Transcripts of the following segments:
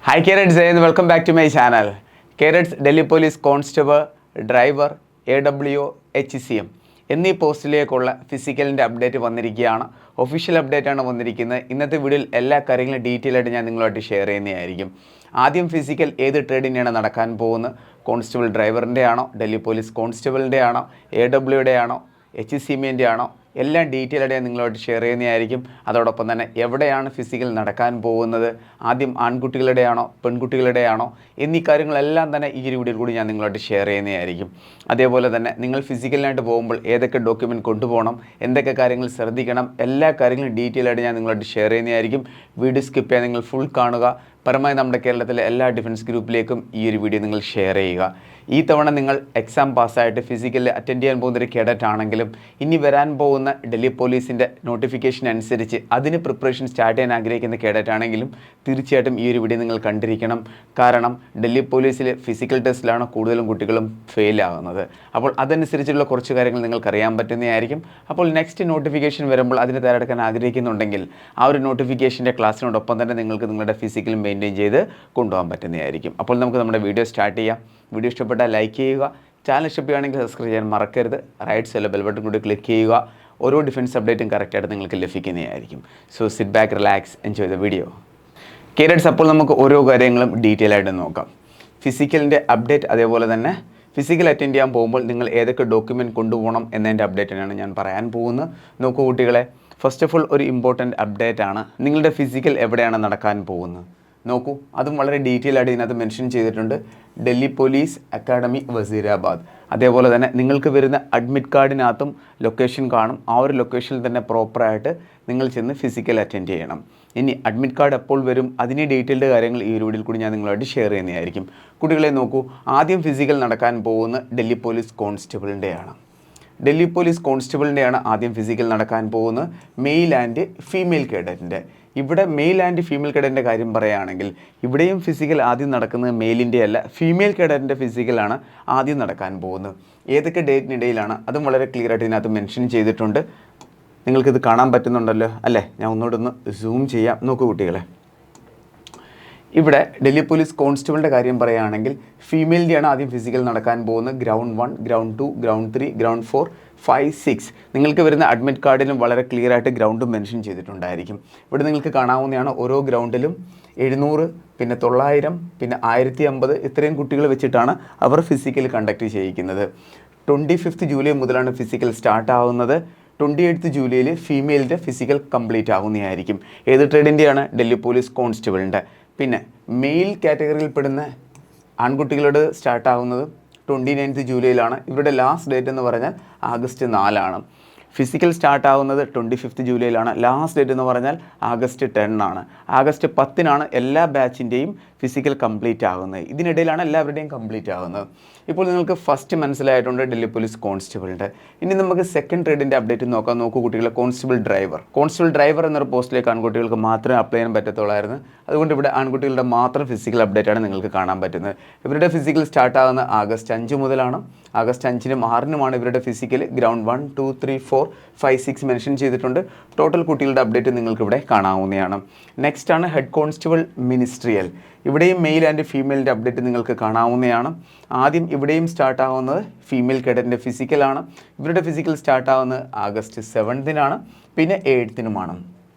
Hi Carrots and welcome back to my channel. Carrots Delhi Police Constable, Driver, AWO, HCM എന്നീ പോസ്റ്റിലേക്കുള്ള ഫിസിക്കലിൻ്റെ update വന്നിരിക്കുകയാണ്. Official update ആണ് വന്നിരിക്കുന്നത്. ഇന്നത്തെ വീഡിയോയിൽ എല്ലാ കാര്യങ്ങളും ഡീറ്റെയിൽ ആയിട്ട് ഞാൻ നിങ്ങളുമായിട്ട് ഷെയർ ചെയ്യുന്നതായിരിക്കും. ആദ്യം ഫിസിക്കൽ ഏത് ട്രേഡിൻ്റെയാണ് നടക്കാൻ പോകുന്നത്? കോൺസ്റ്റബിൾ ഡ്രൈവറിൻ്റെ ആണോ, ഡൽഹി പോലീസ് കോൺസ്റ്റബിളിൻ്റെ ആണോ, AWOയുടെ ആണോ, HCMൻ്റെ ആണോ, എല്ലാം ഡീറ്റെയിൽ ആയിട്ട് നിങ്ങളുമായിട്ട് ഷെയർ ചെയ്യുന്നതായിരിക്കും. അതോടൊപ്പം തന്നെ എവിടെയാണ് ഫിസിക്കൽ നടക്കാൻ പോകുന്നത്, ആദ്യം ആൺകുട്ടികളുടെ ആണോ പെൺകുട്ടികളുടെ ആണോ എന്നീ കാര്യങ്ങളെല്ലാം തന്നെ ഈ ഒരു വീഡിയോയിൽ കൂടി ഞാൻ നിങ്ങളുമായിട്ട് ഷെയർ ചെയ്യുന്നതായിരിക്കും. അതേപോലെ തന്നെ നിങ്ങൾ ഫിസിക്കലിനായിട്ട് പോകുമ്പോൾ ഏതൊക്കെ ഡോക്യുമെൻറ്റ് കൊണ്ടുപോകണം, എന്തൊക്കെ കാര്യങ്ങൾ ശ്രദ്ധിക്കണം, എല്ലാ കാര്യങ്ങളും ഡീറ്റെയിൽ ആയിട്ട് ഞാൻ നിങ്ങളുമായിട്ട് ഷെയർ ചെയ്യുന്നതായിരിക്കും. വീഡിയോ സ്കിപ്പ് ചെയ്യാൻ നിങ്ങൾ ഫുൾ കാണുക. പരമായി നമ്മുടെ കേരളത്തിലെ എല്ലാ ഡിഫൻസ് ഗ്രൂപ്പിലേക്കും ഈ ഒരു വീഡിയോ നിങ്ങൾ ഷെയർ ചെയ്യുക. ഈ തവണ നിങ്ങൾ എക്സാം പാസ്സായിട്ട് ഫിസിക്കലിൽ അറ്റൻഡ് ചെയ്യാൻ പോകുന്നൊരു കേഡറ്റ് ആണെങ്കിലും ഇനി വരാൻ പോകുന്ന ഡൽഹി പോലീസിൻ്റെ നോട്ടിഫിക്കേഷൻ അനുസരിച്ച് അതിന് പ്രിപ്പറേഷൻ സ്റ്റാർട്ട് ചെയ്യാൻ ആഗ്രഹിക്കുന്ന കേഡറ്റ് ആണെങ്കിലും തീർച്ചയായിട്ടും ഈ ഒരു വീഡിയോ നിങ്ങൾ കണ്ടിരിക്കണം. കാരണം ഡൽഹി പോലീസിൽ ഫിസിക്കൽ ടെസ്റ്റിലാണ് കൂടുതലും കുട്ടികളും ഫെയിൽ ആകുന്നത്. അപ്പോൾ അതനുസരിച്ചുള്ള കുറച്ച് കാര്യങ്ങൾ നിങ്ങൾക്ക് അറിയാൻ പറ്റുന്നതായിരിക്കും. അപ്പോൾ നെക്സ്റ്റ് നോട്ടിഫിക്കേഷൻ വരുമ്പോൾ അതിന് തയ്യാറെടുക്കാൻ ആഗ്രഹിക്കുന്നുണ്ടെങ്കിൽ ആ ഒരു നോട്ടിഫിക്കേഷൻ്റെ ക്ലാസ്സിനോടൊപ്പം തന്നെ നിങ്ങൾക്ക് നിങ്ങളുടെ ഫിസിക്കൽ മെയിൻറ്റെയിൻ ചെയ്ത് കൊണ്ടുപോകാൻ പറ്റുന്നതായിരിക്കും. അപ്പോൾ നമുക്ക് നമ്മുടെ വീഡിയോ സ്റ്റാർട്ട് ചെയ്യാം. വീഡിയോ ഇഷ്ടപ്പെട്ടാൽ ലൈക്ക് ചെയ്യുക, ചാനൽ ഇഷ്ടപ്പെടുകയാണെങ്കിൽ സബ്സ്ക്രൈബ് ചെയ്യാൻ മറക്കരുത്. റൈറ്റ് സൈഡിലെ ബെൽ ബട്ടൺ കൂടി ക്ലിക്ക് ചെയ്യുക. ഓരോ ഡിഫൻസ് അപ്ഡേറ്റും കറക്റ്റായിട്ട് നിങ്ങൾക്ക് ലഭിക്കുന്നതായിരിക്കും. So sit back, relax, enjoy the video. Cadets, അപ്പോൾ നമുക്ക് ഓരോ കാര്യങ്ങളും ഡീറ്റെയിൽ ആയിട്ട് നോക്കാം. ഫിസിക്കലിൻ്റെ അപ്ഡേറ്റ്, അതേപോലെ തന്നെ ഫിസിക്കൽ അറ്റൻഡ് ചെയ്യാൻ പോകുമ്പോൾ നിങ്ങൾ ഏതൊക്കെ ഡോക്യുമെൻറ്റ് കൊണ്ടുപോകണം എന്നതിൻ്റെ അപ്ഡേറ്റിനാണ് ഞാൻ പറയാൻ പോകുന്നത്. നോക്കൂ കുട്ടികളെ, ഫസ്റ്റ് ഓഫ് ഓൾ ഒരു ഇമ്പോർട്ടൻറ്റ് അപ്ഡേറ്റ് ആണ്. നിങ്ങളുടെ ഫിസിക്കൽ എവിടെയാണ് നടക്കാൻ പോകുന്നത് നോക്കൂ. അതും വളരെ ഡീറ്റെയിൽ ആയിട്ട് ഇതിനകത്ത് മെൻഷൻ ചെയ്തിട്ടുണ്ട്. Delhi police academy, Wazirabad. അതേപോലെ തന്നെ നിങ്ങൾക്ക് വരുന്ന അഡ്മിറ്റ് കാർഡിനകത്തും ലൊക്കേഷൻ കാണും. ആ ഒരു ലൊക്കേഷനിൽ തന്നെ പ്രോപ്പറായിട്ട് നിങ്ങൾ ചെന്ന് ഫിസിക്കൽ അറ്റൻഡ് ചെയ്യണം. ഇനി അഡ്മിറ്റ് കാർഡ് എപ്പോൾ വരും, അതിൻ്റെ ഡീറ്റെയിൽഡ് കാര്യങ്ങൾ ഈ വീഡിയോയിൽ കൂടി ഞാൻ നിങ്ങളായിട്ട് ഷെയർ ചെയ്യുന്നതായിരിക്കും. കുട്ടികളെ നോക്കൂ, ആദ്യം ഫിസിക്കൽ നടക്കാൻ പോകുന്ന ഡൽഹി പോലീസ് കോൺസ്റ്റബിളിൻ്റെയാണ്. ഡൽഹി പോലീസ് കോൺസ്റ്റബിളിൻ്റെയാണ് ആദ്യം ഫിസിക്കൽ നടക്കാൻ പോകുന്നത്. മെയിൽ ആൻഡ് ഫീമെയിൽ കേഡറ്റിൻ്റെ. ഇവിടെ മെയിൽ ആൻഡ് ഫീമെയിൽ കേഡറ്റിൻ്റെ കാര്യം പറയുകയാണെങ്കിൽ ഇവിടെയും ഫിസിക്കൽ ആദ്യം നടക്കുന്നത് മെയിലിൻ്റെ അല്ല, ഫീമെയിൽ കേഡറ്റിൻ്റെ ഫിസിക്കലാണ് ആദ്യം നടക്കാൻ പോകുന്നത്. ഏതൊക്കെ ഡേറ്റിനിടയിലാണ് അതും വളരെ ക്ലിയർ ആയിട്ട് ഇതിനകത്ത് മെൻഷൻ ചെയ്തിട്ടുണ്ട്. നിങ്ങൾക്കിത് കാണാൻ പറ്റുന്നുണ്ടല്ലോ അല്ലേ? ഞാൻ ഒന്നുകൂടെ സൂം ചെയ്യാം. നോക്കൂ കുട്ടികളെ, ഇവിടെ ഡൽഹി പോലീസ് കോൺസ്റ്റബിളിൻ്റെ കാര്യം പറയുകയാണെങ്കിൽ ഫീമെയിലിൻ്റെയാണ് ആദ്യം ഫിസിക്കൽ നടക്കാൻ പോകുന്നത്. Ground 1, ground 2, ground 3, ground 4, 5, 6. നിങ്ങൾക്ക് വരുന്ന അഡ്മിറ്റ് കാർഡിലും വളരെ ക്ലിയർ ആയിട്ട് ഗ്രൗണ്ടും മെൻഷൻ ചെയ്തിട്ടുണ്ടായിരിക്കും. ഇവിടെ നിങ്ങൾക്ക് കാണാവുന്നതാണ് ഓരോ ഗ്രൗണ്ടിലും 700, പിന്നെ 900, പിന്നെ 1050 ഇത്രയും കുട്ടികൾ വെച്ചിട്ടാണ് അവർ ഫിസിക്കൽ കണ്ടക്ട് ചെയ്യിക്കുന്നത്. 25 ജൂലൈ മുതലാണ് ഫിസിക്കൽ സ്റ്റാർട്ട് ആവുന്നത്. 28 ജൂലൈയിൽ ഫീമെയിലിൻ്റെ ഫിസിക്കൽ കംപ്ലീറ്റ് ആവുന്നതായിരിക്കും. ഏത് ട്രേഡിൻ്റെയാണ്? ഡൽഹി പോലീസ് കോൺസ്റ്റബിളിൻ്റെ. പിന്നെ മെയിൽ കാറ്റഗറിയിൽപ്പെടുന്ന ആൺകുട്ടികളുടെ സ്റ്റാർട്ടാവുന്നത് 29 ജൂലൈയിലാണ്. ഇവരുടെ ലാസ്റ്റ് ഡേറ്റ് എന്ന് പറഞ്ഞാൽ ആഗസ്റ്റ് 4 ഫിസിക്കൽ സ്റ്റാർട്ടാവുന്നത് 25 ജൂലൈയിലാണ്. ലാസ്റ്റ് ഡേറ്റ് എന്ന് പറഞ്ഞാൽ ആഗസ്റ്റ് 10 ആഗസ്റ്റ് 10 എല്ലാ ബാച്ചിൻ്റെയും ഫിസിക്കൽ കംപ്ലീറ്റ് ആകുന്നത്. ഇതിനിടയിലാണ് എല്ലാവരുടെയും കംപ്ലീറ്റ് ആകുന്നത്. ഇപ്പോൾ നിങ്ങൾക്ക് ഫസ്റ്റ് മനസ്സിലായിട്ടുണ്ട് ഡൽഹി പോലീസ് കോൺസ്റ്റബിളിൻ്റെ. ഇനി നമുക്ക് സെക്കൻഡ് ട്രേഡിൻ്റെ അപ്ഡേറ്റ് നോക്കാം. നോക്കൂ കുട്ടികളെ, കോൺസ്റ്റബിൾ ഡ്രൈവർ. കോൺസ്റ്റബിൾ ഡ്രൈവർ എന്നൊരു പോസ്റ്റിലേക്ക് ആൺകുട്ടികൾക്ക് മാത്രമേ അപ്ലൈ ചെയ്യാൻ പറ്റത്തുള്ളായിരുന്നു. അതുകൊണ്ട് ഇവിടെ ആൺകുട്ടികളുടെ മാത്രം ഫിസിക്കൽ അപ്ഡേറ്റാണ് നിങ്ങൾക്ക് കാണാൻ പറ്റുന്നത്. ഇവരുടെ ഫിസിക്കൽ സ്റ്റാർട്ടാകുന്നത് ആഗസ്റ്റ് 5 മുതലാണ്. ആഗസ്റ്റ് 5-നും 6-നുമാണ് ഇവരുടെ ഫിസിക്കൽ. ഗ്രൗണ്ട് 1, 2, 3, 4, 5, 6 മെൻഷൻ ചെയ്തിട്ടുണ്ട്. ടോട്ടൽ കുട്ടികളുടെ അപ്ഡേറ്റ് നിങ്ങൾക്ക് ഇവിടെ കാണാവുന്നതാണ്. നെക്സ്റ്റ് ആണ് ഹെഡ് കോൺസ്റ്റബിൾ മിനിസ്ട്രിയൽ. ഇവിടെയും മെയിൽ ആൻഡ് ഫീമെയിലിൻ്റെ അപ്ഡേറ്റ് നിങ്ങൾക്ക് കാണാവുന്നതാണ്. ആദ്യം ഇവിടെയും സ്റ്റാർട്ടാവുന്നത് ഫീമെയിൽ കേഡറ്റിൻ്റെ ഫിസിക്കലാണ്. ഇവരുടെ ഫിസിക്കൽ സ്റ്റാർട്ടാവുന്നത് ആഗസ്റ്റ് 7-നാണ്, പിന്നെ 8-നുമാണ്.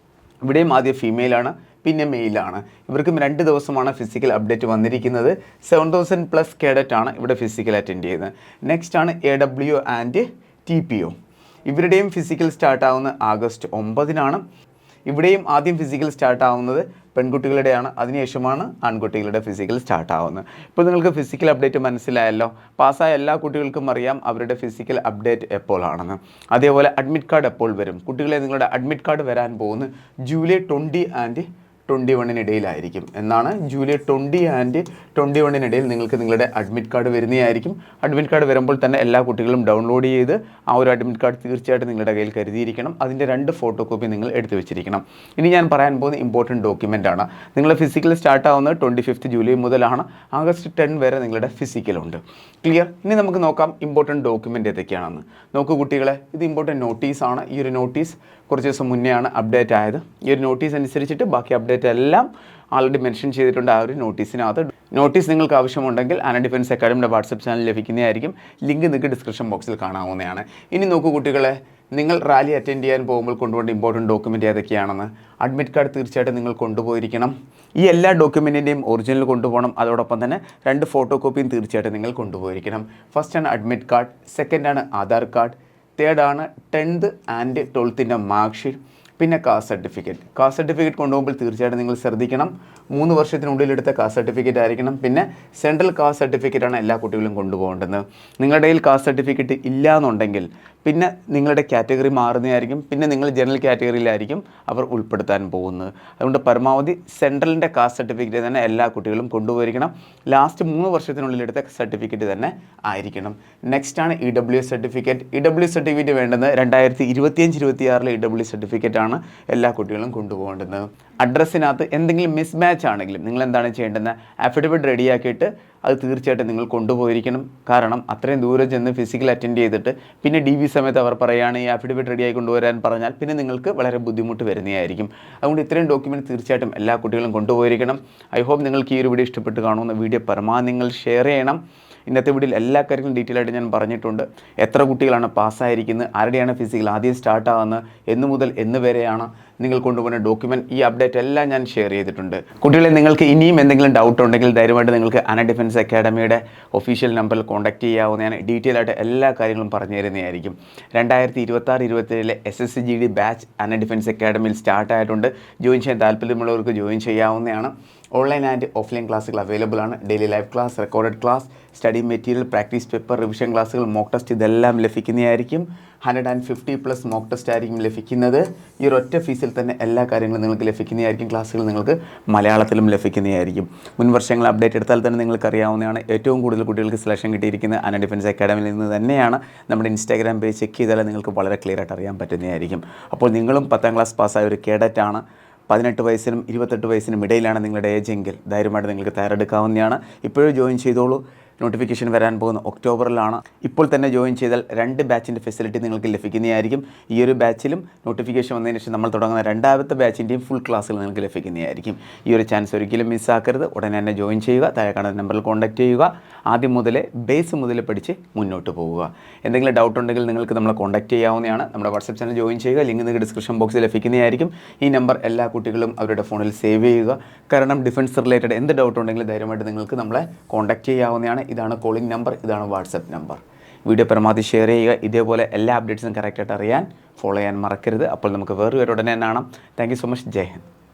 ഇവിടെയും ആദ്യം ഫീമെയിലാണ്, പിന്നെ മെയിലാണ്. ഇവർക്കും 2 ദിവസമാണ് ഫിസിക്കൽ അപ്ഡേറ്റ് വന്നിരിക്കുന്നത്. 7000+ കേഡറ്റ് ആണ് ഇവിടെ ഫിസിക്കൽ അറ്റൻഡ് ചെയ്യുന്നത്. നെക്സ്റ്റ് ആണ് AWO ആൻഡ് TPO. ഇവരുടെയും ഫിസിക്കൽ സ്റ്റാർട്ടാവുന്നത് ആഗസ്റ്റ് 9-നാണ്. ഇവിടെയും ആദ്യം ഫിസിക്കൽ സ്റ്റാർട്ടാവുന്നത് പെൺകുട്ടികളുടെയാണ്, അതിനുശേഷമാണ് ആൺകുട്ടികളുടെ ഫിസിക്കൽ സ്റ്റാർട്ടാവുന്നത്. ഇപ്പോൾ നിങ്ങൾക്ക് ഫിസിക്കൽ അപ്ഡേറ്റ് മനസ്സിലായല്ലോ. പാസ്സായ എല്ലാ കുട്ടികൾക്കും അറിയാം അവരുടെ ഫിസിക്കൽ അപ്ഡേറ്റ് എപ്പോഴാണെന്ന്. അതേപോലെ അഡ്മിറ്റ് കാർഡ് എപ്പോൾ വരും? കുട്ടികളെ, നിങ്ങളുടെ അഡ്മിറ്റ് കാർഡ് വരാൻ പോകുന്നത് ജൂലൈ 20 ആൻഡ് 21-നിടയിലായിരിക്കും. എന്നാണ് ജൂലൈ 20 ആൻഡ് 21-നിടയിൽ നിങ്ങൾക്ക് നിങ്ങളുടെ അഡ്മിറ്റ് കാർഡ് വരുന്നതായിരിക്കും. അഡ്മിറ്റ് കാർഡ് വരുമ്പോൾ തന്നെ എല്ലാ കുട്ടികളും ഡൗൺലോഡ് ചെയ്ത് ആ ഒരു അഡ്മിറ്റ് കാർഡ് തീർച്ചയായിട്ടും നിങ്ങളുടെ കയ്യിൽ കരുതിയിരിക്കണം. അതിൻ്റെ 2 ഫോട്ടോ കോപ്പി നിങ്ങൾ എടുത്തു വെച്ചിരിക്കണം. ഇനി ഞാൻ പറയാൻ പോകുന്ന ഇമ്പോർട്ടൻറ്റ് ഡോക്യുമെൻ്റ് ആണ്. നിങ്ങളുടെ ഫിസിക്കൽ സ്റ്റാർട്ടാവുന്നത് 25 ജൂലൈ മുതലാണ്. ആഗസ്റ്റ് 10 വരെ നിങ്ങളുടെ ഫിസിക്കലുണ്ട്. ക്ലിയർ? ഇനി നമുക്ക് നോക്കാം ഇമ്പോർട്ടൻറ്റ് ഡോക്യുമെൻ്റ് ഏതൊക്കെയാണെന്ന്. നോക്കൂ കുട്ടികളെ, ഇത് ഇമ്പോർട്ടൻറ്റ് നോട്ടീസാണ്. ഈ ഒരു നോട്ടീസ് കുറച്ച് ദിവസം മുന്നെയാണ് അപ്ഡേറ്റ് ആയത്. ഈ ഒരു നോട്ടീസ് അനുസരിച്ചിട്ട് ബാക്കി അപ്ഡേറ്റ് എല്ലാം ആൾറെഡി മെൻഷൻ ചെയ്തിട്ടുണ്ട് ആ ഒരു നോട്ടീസിനകത്ത്. നോട്ടീസ് നിങ്ങൾക്ക് ആവശ്യമുണ്ടെങ്കിൽ ആന ഡിഫൻസ് അക്കാഡമിയുടെ വാട്സപ്പ് ചാനൽ ലഭിക്കുന്നതായിരിക്കും. ലിങ്ക് നിങ്ങൾക്ക് ഡിസ്ക്രിപ്ഷൻ ബോക്സിൽ കാണാവുന്നതാണ്. ഇനി നോക്കൂ കുട്ടികളെ, നിങ്ങൾ റാലി അറ്റൻഡ് ചെയ്യാൻ പോകുമ്പോൾ കൊണ്ടുപോകേണ്ട ഇമ്പോർട്ടൻറ്റ് ഡോക്യുമെൻറ്റ് ഏതൊക്കെയാണെന്ന്. അഡ്മിറ്റ് കാർഡ് തീർച്ചയായിട്ടും നിങ്ങൾ കൊണ്ടുപോയിരിക്കണം. ഈ എല്ലാ ഡോക്യുമെൻറ്റിൻ്റെയും ഒറിജിനൽ കൊണ്ടുപോകണം. അതോടൊപ്പം തന്നെ 2 ഫോട്ടോ കോപ്പിയും തീർച്ചയായിട്ടും നിങ്ങൾ കൊണ്ടുപോയിരിക്കണം. ഫസ്റ്റാണ് അഡ്മിറ്റ് കാർഡ്, സെക്കൻഡാണ് ആധാർ കാർഡ്, തേർഡാണ് 10th and 12th mark sheet, പിന്നെ കാസ്റ്റ് സർട്ടിഫിക്കറ്റ്. കാസ്റ്റ് സർട്ടിഫിക്കറ്റ് കൊണ്ടുപോകുമ്പോൾ തീർച്ചയായിട്ടും നിങ്ങൾ ശ്രദ്ധിക്കണം, 3 വർഷത്തിനുള്ളിൽ എടുത്ത കാസ്റ്റ് സർട്ടിഫിക്കറ്റ് ആയിരിക്കണം. പിന്നെ സെൻട്രൽ കാസ്റ്റ് സർട്ടിഫിക്കറ്റാണ് എല്ലാ കുട്ടികളും കൊണ്ടുപോകേണ്ടത്. നിങ്ങളുടെ കയ്യിൽ കാസ്റ്റ് സർട്ടിഫിക്കറ്റ് ഇല്ല എന്നുണ്ടെങ്കിൽ പിന്നെ നിങ്ങളുടെ കാറ്റഗറി മാറുന്നതായിരിക്കും. പിന്നെ നിങ്ങൾ ജനറൽ കാറ്റഗറിയിലായിരിക്കും അവർ ഉൾപ്പെടുത്താൻ പോകുന്നത്. അതുകൊണ്ട് പരമാവധി സെൻട്രലിൻ്റെ കാസ്റ്റ് സർട്ടിഫിക്കറ്റ് തന്നെ എല്ലാ കുട്ടികളും കൊണ്ടുപോയിരിക്കണം. ലാസ്റ്റ് 3 വർഷത്തിനുള്ളിൽ എടുത്ത സർട്ടിഫിക്കറ്റ് തന്നെ ആയിരിക്കണം. നെക്സ്റ്റാണ് EWS സർട്ടിഫിക്കറ്റ്. EWS സർട്ടിഫിക്കറ്റ് വേണ്ടത് 2025-26 EWS സർട്ടിഫിക്കറ്റാണ് എല്ലാ കുട്ടികളും കൊണ്ടുപോകേണ്ടത്. അഡ്രസ്സിനകത്ത് എന്തെങ്കിലും മിസ്മാച്ച് ആണെങ്കിലും നിങ്ങൾ എന്താണ് ചെയ്യേണ്ടത്, അഫിഡവിറ്റ് റെഡിയാക്കിയിട്ട് അത് തീർച്ചയായിട്ടും നിങ്ങൾ കൊണ്ടുപോയിരിക്കണം. കാരണം അത്രയും ദൂരം ചെന്ന് ഫിസിക്കൽ അറ്റൻഡ് ചെയ്തിട്ട് പിന്നെ DV സമയത്ത് അവർ പറയുകയാണ് ഈ അഫിഡവിറ്റ് റെഡിയായി കൊണ്ടുവരാൻ പറഞ്ഞാൽ പിന്നെ നിങ്ങൾക്ക് വളരെ ബുദ്ധിമുട്ട് വരുന്നതായിരിക്കും. അതുകൊണ്ട് ഇത്രയും ഡോക്യുമെൻറ്റ് തീർച്ചയായിട്ടും എല്ലാ കുട്ടികളും കൊണ്ടുപോയിരിക്കണം. ഐ ഹോപ്പ് നിങ്ങൾക്ക് ഈ ഒരു വീഡിയോ ഇഷ്ടപ്പെട്ട് കാണുമെന്ന്. വീഡിയോ പരമാവധി നിങ്ങൾ ഷെയർ ചെയ്യണം. ഇന്നത്തെ വീഡിയോയിൽ എല്ലാ കാര്യങ്ങളും ഡീറ്റെയിൽ ആയിട്ട് ഞാൻ പറഞ്ഞിട്ടുണ്ട്. എത്ര കുട്ടികളാണ് പാസ്സായിരിക്കുന്നത്, ആരുടെയാണ് ഫിസിക്കൽ ആദ്യം സ്റ്റാർട്ടാകുന്നത്, എന്ന് മുതൽ എന്ന് വരെയാണ് നിങ്ങൾ കൊണ്ടുപോകുന്ന ഡോക്യുമെൻറ്റ്, ഈ അപ്ഡേറ്റ് എല്ലാം ഞാൻ ഷെയർ ചെയ്തിട്ടുണ്ട്. കുട്ടികളെ, നിങ്ങൾക്ക് ഇനിയും എന്തെങ്കിലും ഡൗട്ട് ഉണ്ടെങ്കിൽ ധൈര്യമായിട്ട് നിങ്ങൾക്ക് ആന ഡിഫൻസ് അക്കാഡമിയുടെ ഒഫീഷ്യൽ നമ്പറിൽ കോൺടാക്ട് ചെയ്യാവുന്നതാണ്. ഡീറ്റെയിൽ ആയിട്ട് എല്ലാ കാര്യങ്ങളും പറഞ്ഞു തരുന്നതായിരിക്കും. 2026-27 SSCGD ബാച്ച് ആന ഡിഫൻസ് അക്കാഡമിയിൽ സ്റ്റാർട്ടായിട്ടുണ്ട്. ജോയിൻ ചെയ്യാൻ താല്പര്യമുള്ളവർക്ക് ജോയിൻ ചെയ്യാവുന്നതാണ്. ഓൺലൈൻ ആൻഡ് ഓഫ്ലൈൻ ക്ലാസ്സുകൾ അവൈലബിൾ ആണ്. Daily live class, recorded class, study material, practice paper, revision ക്ലാസ്സുകൾ, മോക്ക് ടെസ്റ്റ് ഇതെല്ലാം ലഭിക്കുന്നതായിരിക്കും. 150+ മോക്ക് ടെസ്റ്റ് ആയിരിക്കും ലഭിക്കുന്നത്. ഈ ഒരൊറ്റ ഫീസിൽ തന്നെ എല്ലാ കാര്യങ്ങളും നിങ്ങൾക്ക് ലഭിക്കുന്നതായിരിക്കും. ക്ലാസ്സുകൾ നിങ്ങൾക്ക് മലയാളത്തിലും ലഭിക്കുന്നതായിരിക്കും. മുൻ വർഷങ്ങൾ അപ്ഡേറ്റ് എടുത്താൽ തന്നെ നിങ്ങൾക്ക് അറിയാവുന്നതാണ്. ഏറ്റവും കൂടുതൽ കുട്ടികൾക്ക് സെലക്ഷൻ കിട്ടിയിരിക്കുന്നത് ആന ഡിഫൻസ് അക്കാഡമിയിൽ നിന്ന് തന്നെയാണ്. നമ്മുടെ ഇൻസ്റ്റാഗ്രാം പേജ് ചെക്ക് ചെയ്താൽ നിങ്ങൾക്ക് വളരെ ക്ലിയർ ആയിട്ട് അറിയാൻ പറ്റുന്നതായിരിക്കും. അപ്പോൾ നിങ്ങളും 10th ക്ലാസ് പാസ്സായ ഒരു കേഡറ്റാണ്. 18 വയസ്സിനും 28 വയസ്സിനും ഇടയിലാണ് നിങ്ങളുടെ ഏജെങ്കിൽ ധൈര്യമായിട്ട് നിങ്ങൾക്ക് തയ്യാറെടുക്കാവുന്നതാണ്. ഇപ്പോഴും ജോയിൻ ചെയ്തോളൂ. നോട്ടിഫിക്കേഷൻ വരാൻ പോകുന്ന ഒക്ടോബറിലാണ്. ഇപ്പോൾ തന്നെ ജോയിൻ ചെയ്താൽ 2 ബാച്ചിൻ്റെ ഫെസിലിറ്റി നിങ്ങൾക്ക് ലഭിക്കുന്നതായിരിക്കും. ഈ ഒരു ബാച്ചിലും നോട്ടിഫിക്കേഷൻ വന്നതിന് ശേഷം നമ്മൾ തുടങ്ങുന്ന 2ാമത്തെ ബാച്ചിൻ്റെയും ഫുൾ ക്ലാസ്സുകൾ നിങ്ങൾക്ക് ലഭിക്കുന്നതായിരിക്കും. ഈ ഒരു ചാൻസ് ഒരിക്കലും മിസ്സാക്കരുത്. ഉടനെ തന്നെ ജോയിൻ ചെയ്യുക. താഴെ കാണുന്ന നമ്പറിൽ കോൺടാക്ട് ചെയ്യുക. ആദ്യം മുതലേ ബേസ് മുതൽ പഠിച്ച് മുന്നോട്ട് പോവുക. എന്തെങ്കിലും ഡൗട്ട് ഉണ്ടെങ്കിൽ നിങ്ങൾക്ക് നമ്മളെ കോൺടാക്ട് ചെയ്യാവുന്നതാണ്. നമ്മുടെ വാട്സപ്പ് ചാനൽ ജോയിൻ ചെയ്യുക. ലിങ്ക് നിങ്ങൾക്ക് ഡിസ്ക്രിപ്ഷൻ ബോക്സിൽ ലഭിക്കുന്നതായിരിക്കും. ഈ നമ്പർ എല്ലാ കുട്ടികളും അവരുടെ ഫോണിൽ സേവ് ചെയ്യുക. കാരണം ഡിഫൻസ് റിലേറ്റഡ് എന്ത് ഡൗട്ട് ഉണ്ടെങ്കിലും ധൈര്യമായിട്ട് നിങ്ങൾക്ക് നമ്മളെ കോൺടാക്ട് ചെയ്യാവുന്നതാണ്. ഇതാണ് കോളിംഗ് നമ്പർ, ഇതാണ് വാട്സപ്പ് നമ്പർ. വീഡിയോ പരമാവധി ഷെയർ ചെയ്യുക. ഇതേപോലെ എല്ലാ അപ്ഡേറ്റ്സും കറക്റ്റായിട്ട് അറിയാൻ ഫോളോ ചെയ്യാൻ മറക്കരുത്. അപ്പോൾ നമുക്ക് വേറൊരു ഉടനെ കാണാം. Thank you so much. ജയ് ഹിന്ദ്.